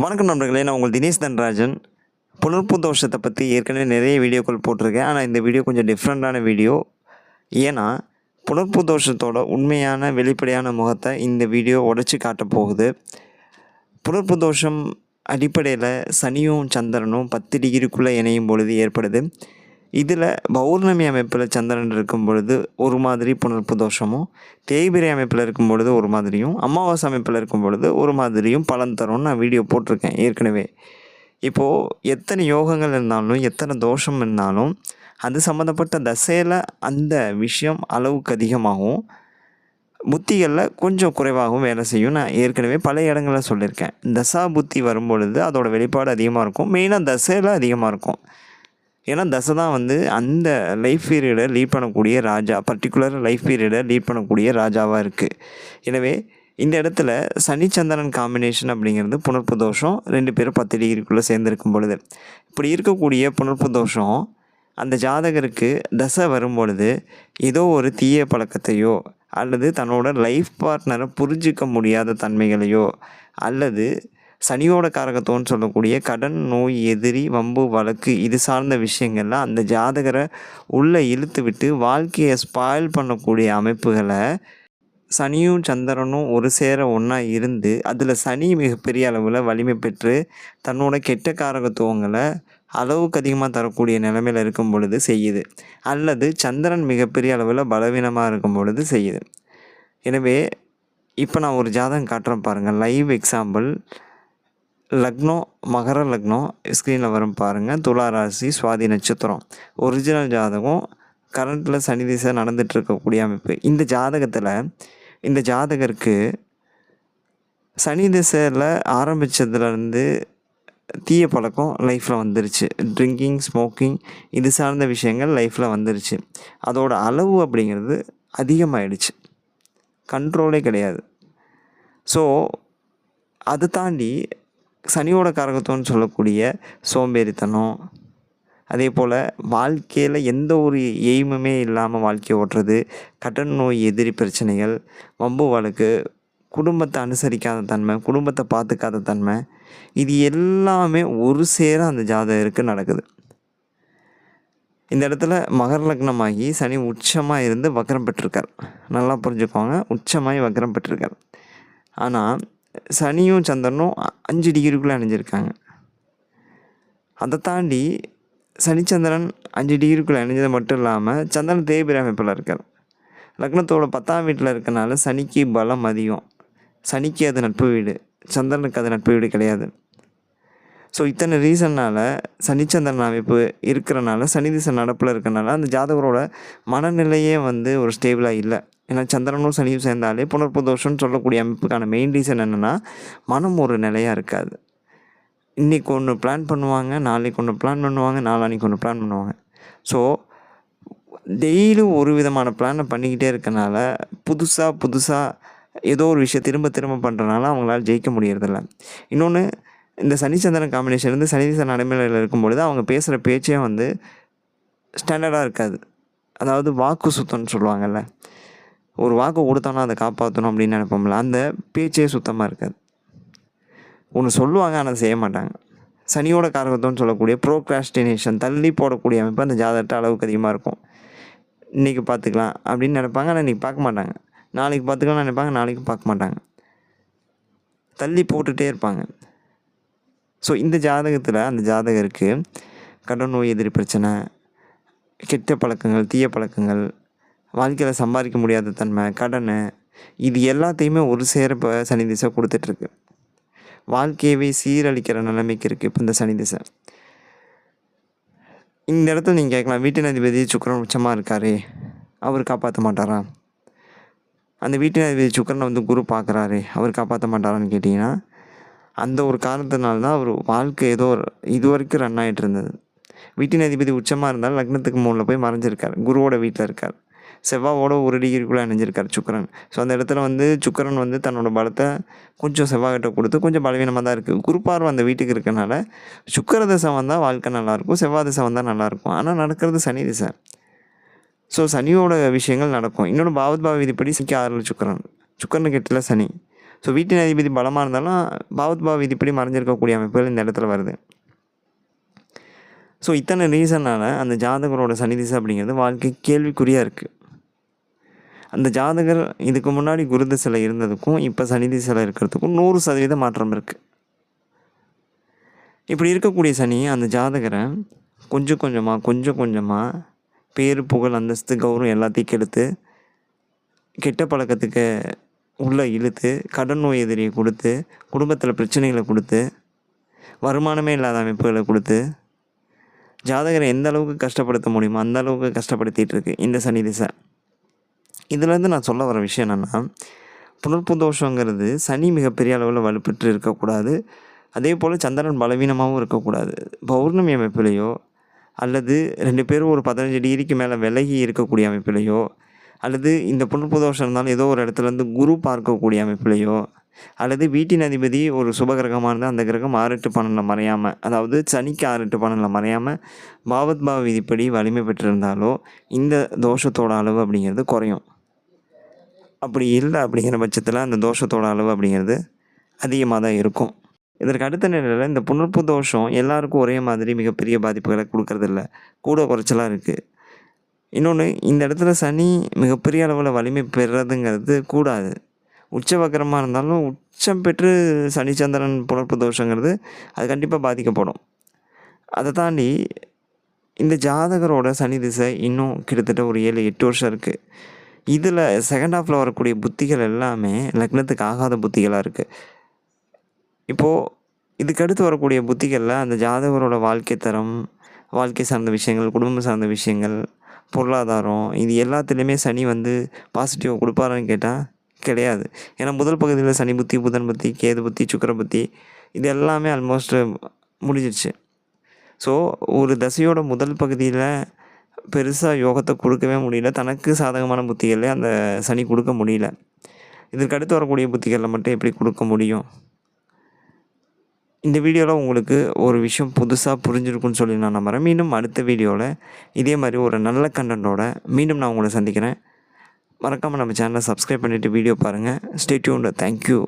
வணக்கம் நண்பர்களே, நான் உங்கள் தினேஷ் தன்ராஜன். புனர்ப்பு தோஷத்தை பற்றி ஏற்கனவே நிறைய வீடியோக்கள் போட்டிருக்கேன். ஆனால் இந்த வீடியோ கொஞ்சம் டிஃப்ரெண்ட்டான வீடியோ. ஏன்னா புனர்ப்பு தோஷத்தோட உண்மையான வெளிப்படையான முகத்தை இந்த வீடியோ உடைச்சி காட்ட போகுது. புனர்ப்பு தோஷம் அடிப்படையில் சனியும் சந்திரனும் 10 டிகிரிக்குள்ளே இணையும் பொழுது ஏற்படுது. இதில் பௌர்ணமி அமைப்பில் சந்திரன் இருக்கும் பொழுது ஒரு மாதிரி புனர்ப்பு தோஷமும், தேய்பிரை அமைப்பில் இருக்கும் பொழுது ஒரு மாதிரியும், அமாவாசை அமைப்பில் இருக்கும் பொழுது ஒரு மாதிரியும் பலன் தரும்னு நான் வீடியோ போட்டிருக்கேன் ஏற்கனவே. இப்போது எத்தனை யோகங்கள் இருந்தாலும், எத்தனை தோஷம் இருந்தாலும், அது சம்மந்தப்பட்ட தசையில் அந்த விஷயம் அளவுக்கு அதிகமாகவும், புத்திகளில் கொஞ்சம் குறைவாகவும் வேலை செய்யும். நான் ஏற்கனவே பல இடங்களில் சொல்லியிருக்கேன். தசா புத்தி வரும்பொழுது அதோட வெளிப்பாடு அதிகமாக இருக்கும். மெயினாக தசையில் அதிகமாக இருக்கும். ஏன்னா தசை தான் அந்த லைஃப் பீரியடை லீட் பண்ணக்கூடிய ராஜா, பர்டிகுலர் லைஃப் பீரியடை லீட் பண்ணக்கூடிய ராஜாவாக இருக்குது. எனவே இந்த இடத்துல சனி சந்திரன் காம்பினேஷன் அப்படிங்கிறது புனர்ப்பு தோஷம். 2 பேரும் 10 டிகிரிக்குள்ளே சேர்ந்துருக்கும் பொழுது இப்படி இருக்கக்கூடிய புனர்ப்பு தோஷம் அந்த ஜாதகருக்கு தசை வரும்பொழுது ஏதோ ஒரு தீய பழக்கத்தையோ, அல்லது தன்னோட லைஃப் பார்ட்னரை புரிஞ்சிக்க முடியாத தன்மைகளையோ, அல்லது சனியோட காரகத்துவம்னு சொல்லக்கூடிய கடன், நோய், எதிரி, வம்பு, வழக்கு இது சார்ந்த விஷயங்கள்லாம் அந்த ஜாதகரை உள்ளே இழுத்து விட்டு வாழ்க்கையை ஸ்பாயில் பண்ணக்கூடிய அமைப்புகளை சனியும் சந்திரனும் ஒரு சேர ஒன்றா இருந்து அதில் சனி மிகப்பெரிய அளவில் வலிமை பெற்று தன்னோட கெட்ட காரகத்துவங்களை அளவுக்கு அதிகமாக தரக்கூடிய நிலைமையில் இருக்கும் பொழுது செய்யுது. அல்லது சந்திரன் மிகப்பெரிய அளவில் பலவீனமாக இருக்கும் பொழுது செய்யுது. எனவே இப்போ நான் ஒரு ஜாதகம் காட்டுறேன் பாருங்கள். Live example. லக்னம் மகர லக்னம் ஸ்க்ரீனில் வரும் பாருங்கள். துலா ராசி, சுவாதி நட்சத்திரம். ஒரிஜினல் ஜாதகம். கரண்ட்டில் சனி திசை நடந்துகிட்டு இருக்கக்கூடிய அமைப்பு. இந்த ஜாதகருக்கு சனி திசையில் ஆரம்பித்ததுலேருந்து தீய பழக்கம் லைஃப்பில் வந்துருச்சு. ட்ரிங்கிங், ஸ்மோக்கிங் இது சார்ந்த விஷயங்கள் லைஃப்பில் வந்துருச்சு. அதோட அளவு அப்படிங்கிறது அதிகமாகிடுச்சு. கண்ட்ரோலே கிடையாது. ஸோ அதை தாண்டி சனியோட காரகத்துவம்னு சொல்லக்கூடிய சோம்பேறித்தனம், அதே போல் வாழ்க்கையில் எந்த ஒரு எய்முமே இல்லாமல் வாழ்க்கையை ஓட்டுறது, கடன், நோய், எதிரி பிரச்சனைகள், வம்பு வழக்கு, குடும்பத்தை அனுசரிக்காத தன்மை, குடும்பத்தை பார்த்துக்காத தன்மை, இது எல்லாமே ஒரு சேர அந்த ஜாதகருக்கு நடக்குது. இந்த இடத்துல மகர லக்னமாகி சனி உச்சமாக இருந்து வக்ரம் பெற்றிருக்கார். நல்லா புரிஞ்சுக்கோங்க, உச்சமாகி வக்ரம் பெற்றிருக்கார். ஆனால் சனியும் சந்திரனும் 5 டிகிரிக்குள்ளே அணிஞ்சிருக்காங்க. அதை தாண்டி சனிச்சந்திரன் 5 டிகிரிக்குள்ளே அணிஞ்சது மட்டும் இல்லாமல் சந்திரன் தேய்பிரை அமைப்பில் இருக்கார். லக்னத்தோட 10ஆம் வீட்டில் இருக்கனால சனிக்கு பலம் அதிகம். சனிக்கு அது நட்பு வீடு, சந்திரனுக்கு அது நட்பு வீடு கிடையாது. ஸோ இத்தனை ரீசன்னால் சனிச்சந்திரன் அமைப்பு இருக்கிறனால, சனி திசை நடப்பில் இருக்கிறனால அந்த ஜாதகரோட மனநிலையே ஒரு ஸ்டேபிளாக இல்லை. ஏன்னா சந்திரனும் சனியும் சேர்ந்தாலே புனர்ப்பு தோஷம்னு சொல்லக்கூடிய அமைப்புக்கான மெயின் ரீசன் என்னென்னா, மனம் ஒரு நிலையாக இருக்காது. இன்றைக்கி ஒன்று பிளான் பண்ணுவாங்க, நாளைக்கு ஒன்று பிளான் பண்ணுவாங்க, நாளான்னைக்கு ஒன்று பிளான் பண்ணுவாங்க. ஸோ டெய்லியும் ஒரு விதமான பிளானை பண்ணிக்கிட்டே இருக்கனால புதுசாக ஏதோ ஒரு விஷயம் திரும்ப பண்ணுறனால அவங்களால ஜெயிக்க முடியறதில்ல. இன்னொன்று, இந்த சனி சந்திரன் காம்பினேஷன் சனி திசை நடைமுறையில் இருக்கும்பொழுது அவங்க பேசுகிற பேச்சே ஸ்டாண்டர்டாக இருக்காது. அதாவது வாக்கு சுத்தம்னு சொல்லுவாங்கள்ல, ஒரு வாக்கு கொடுத்தோன்னா அதை காப்பாற்றணும் அப்படின்னு நினைப்போம்ல, அந்த பேச்சே சுத்தமாக இருக்காது. ஒன்று சொல்லுவாங்க ஆனால் செய்ய மாட்டாங்க. சனியோட காரகத்துவம்னு சொல்லக்கூடிய ப்ரோக்ராஸ்டினேஷன், தள்ளி போடக்கூடிய அமைப்பு அந்த ஜாதகத்தை அளவுக்கு அதிகமாக இருக்கும். இன்றைக்கி பார்த்துக்கலாம் அப்படின்னு நினைப்பாங்க, ஆனால் இன்றைக்கி பார்க்க மாட்டாங்க. நாளைக்கு பார்த்துக்கலாம்னு நினைப்பாங்க, நாளைக்கு பார்க்க மாட்டாங்க. தள்ளி போட்டுகிட்டே இருப்பாங்க. ஸோ இந்த ஜாதகத்தில் அந்த ஜாதகருக்கு கடன், நோய், எதிரி பிரச்சனை, கெட்ட பழக்கங்கள், தீய பழக்கங்கள், வாழ்க்கையில் சம்பாதிக்க முடியாத தன்மை, கடன், இது எல்லாத்தையுமே ஒரு சேர இப்போ சனி திசை கொடுத்துட்ருக்கு. வாழ்க்கையவே சீரழிக்கிற நிலைமைக்கு இருக்குது இப்போ இந்த சனி திசை. இந்த இடத்துல நீங்கள் கேட்கலாம், வீட்டின் அதிபதி சுக்கிரன் உச்சமாக இருக்காரே, அவர் காப்பாற்ற மாட்டாரா? அந்த வீட்டின் அதிபதி சுக்கிரனை குரு பார்க்குறாரு, அவர் காப்பாற்ற மாட்டாரான்னு கேட்டிங்கன்னா, அந்த ஒரு காரணத்தினால்தான் அவர் வாழ்க்கை ஏதோ இது வரைக்கும் ரன் ஆகிட்டு இருந்தது. வீட்டின் அதிபதி உச்சமாக இருந்தாலும் லக்னத்துக்கு 3 போய் மறைஞ்சிருக்கார், குருவோட வீட்டில் இருக்கார். செவ்வாவோட 1 டிகிரிக்குள்ளே அணிஞ்சிருக்கார் சுக்கிரன். ஸோ அந்த இடத்துல சுக்கிரன் தன்னோட பலத்தை கொஞ்சம் செவ்வாய்கிட்ட கொடுத்து கொஞ்சம் பலவீனமாக தான் இருக்குது. குரு பார்வை அந்த வீட்டுக்கு இருக்கனால சுக்கிர திசை வந்தால் வாழ்க்கை நல்லாயிருக்கும், செவ்வாய் திசை வந்தால் நல்லாயிருக்கும். ஆனால் நடக்கிறது சனி திசை. ஸோ சனியோட விஷயங்கள் நடக்கும். இன்னொன்று பாவத் பாவ விதிப்படி சனிக்கு 6 சுக்கிரனுக்கு 8 சனி. ஸோ வீட்டின் அதிபதி பலமாக இருந்தாலும் பாவத் பாவ விதிப்படி மறைஞ்சிருக்கக்கூடிய அமைப்புகள் இந்த இடத்துல வருது. ஸோ இத்தனை ரீசனால் அந்த ஜாதகரோட சனி திசை அப்படிங்கிறது வாழ்க்கை கேள்விக்குறியாக இருக்குது. அந்த ஜாதகர் இதுக்கு முன்னாடி குரு திசையில் இருந்ததுக்கும் இப்போ சனி திசையில் இருக்கிறதுக்கும் 100% மாற்றம் இருக்குது. இப்படி இருக்கக்கூடிய சனி அந்த ஜாதகரை கொஞ்சம் கொஞ்சமாக பேர் புகழ் அந்தஸ்து கௌரவம் எல்லாத்தையும் கெடுத்து கெட்ட பழக்கத்துக்கு உள்ளே இழுத்து கடன் நோய் எதிரியை கொடுத்து குடும்பத்தில் பிரச்சனைகளை கொடுத்து வருமானமே இல்லாத அமைப்புகளை கொடுத்து ஜாதகரை எந்த அளவுக்கு கஷ்டப்படுத்த முடியுமோ அந்த அளவுக்கு கஷ்டப்படுத்திகிட்டு இருக்கு இந்த சனி திசை. இதுலேருந்து நான் சொல்ல வர விஷயம் என்னென்னா, புனர்ப்பு தோஷங்கிறது சனி மிகப்பெரிய அளவில் வலுப்பெற்று இருக்கக்கூடாது. அதே போல் சந்திரன் பலவீனமாகவும் இருக்கக்கூடாது. பௌர்ணமி அமைப்பிலையோ அல்லது 2 பேரும் ஒரு 15 டிகிரிக்கு மேலே விலகி இருக்கக்கூடிய அமைப்பிலையோ அல்லது இந்த புனர்ப்பு தோஷம் இருந்தாலும் ஏதோ ஒரு இடத்துலேருந்து குரு பார்க்கக்கூடிய அமைப்பிலையோ அல்லது வீட்டின் அதிபதி ஒரு சுபகிரகமாக இருந்தால் அந்த கிரகம் 6-8-12 மறையாமல், அதாவது சனிக்கு 6-8-12 மறையாமல் பாவத் பாவ விதிப்படி வலிமை பெற்றிருந்தாலோ இந்த தோஷத்தோட அளவு அப்படிங்கிறது குறையும். அப்படி இல்லை அப்படிங்கிற பட்சத்தில் அந்த தோஷத்தோட அளவு அப்படிங்கிறது அதிகமாக தான் இருக்கும். இதற்கு அடுத்த நிலையில் இந்த புனர்ப்பு தோஷம் எல்லாருக்கும் ஒரே மாதிரி மிகப்பெரிய பாதிப்புகளை கொடுக்கறதில்ல, கூட குறைச்சலாக இருக்குது. இன்னொன்று, இந்த இடத்துல சனி மிகப்பெரிய அளவில் வலிமை பெறுறதுங்கிறது கூடாது. உச்சவக்கரமாக இருந்தாலும் உச்சம் பெற்று சனிச்சந்திரன் புனர்ப்பு தோஷங்கிறது அது கண்டிப்பாக பாதிக்கப்படும். அதை தாண்டி இந்த ஜாதகரோட சனி திசை இன்னும் கிட்டத்தட்ட ஒரு 7-8 வருஷம் இருக்குது. இதில் செகண்ட் ஹாஃபில் வரக்கூடிய புத்திகள் எல்லாமே லக்னத்துக்கு ஆகாத புத்திகளாக இருக்குது. இப்போது இதுக்கடுத்து வரக்கூடிய புத்திகளில் அந்த ஜாதகரோட வாழ்க்கை தரம், வாழ்க்கை சார்ந்த விஷயங்கள், குடும்பம் சார்ந்த விஷயங்கள், பொருளாதாரம், இது எல்லாத்துலேயுமே சனி பாசிட்டிவாக கொடுப்பாரான்னு கேட்டால் கிடையாது. ஏன்னா முதல் பகுதியில் சனி புத்தி, புதன் புத்தி, கேது புத்தி, சுக்கிர புத்தி இது எல்லாமே ஆல்மோஸ்ட் முடிஞ்சிடுச்சு. ஸோ ஒரு தசையோட முதல் பகுதியில் பெருசாக யோகத்தை கொடுக்கவே முடியல. தனக்கு சாதகமான புத்திகளே அந்த சனி கொடுக்க முடியல. இதற்கு அடுத்து வரக்கூடிய புத்திகளில் மட்டும் எப்படி கொடுக்க முடியும்? இந்த வீடியோவில் உங்களுக்கு ஒரு விஷயம் புதுசாக புரிஞ்சிருக்குன்னு சொல்லி நான் நம்புகிறேன். மீண்டும் அடுத்த வீடியோவில் இதே மாதிரி ஒரு நல்ல கண்டென்ட்டோட மீண்டும் நான் உங்களை சந்திக்கிறேன். மறக்காமல் நம்ம சேனலை சப்ஸ்கிரைப் பண்ணிவிட்டு வீடியோ பாருங்கள். Stay tuned. தேங்க்யூ.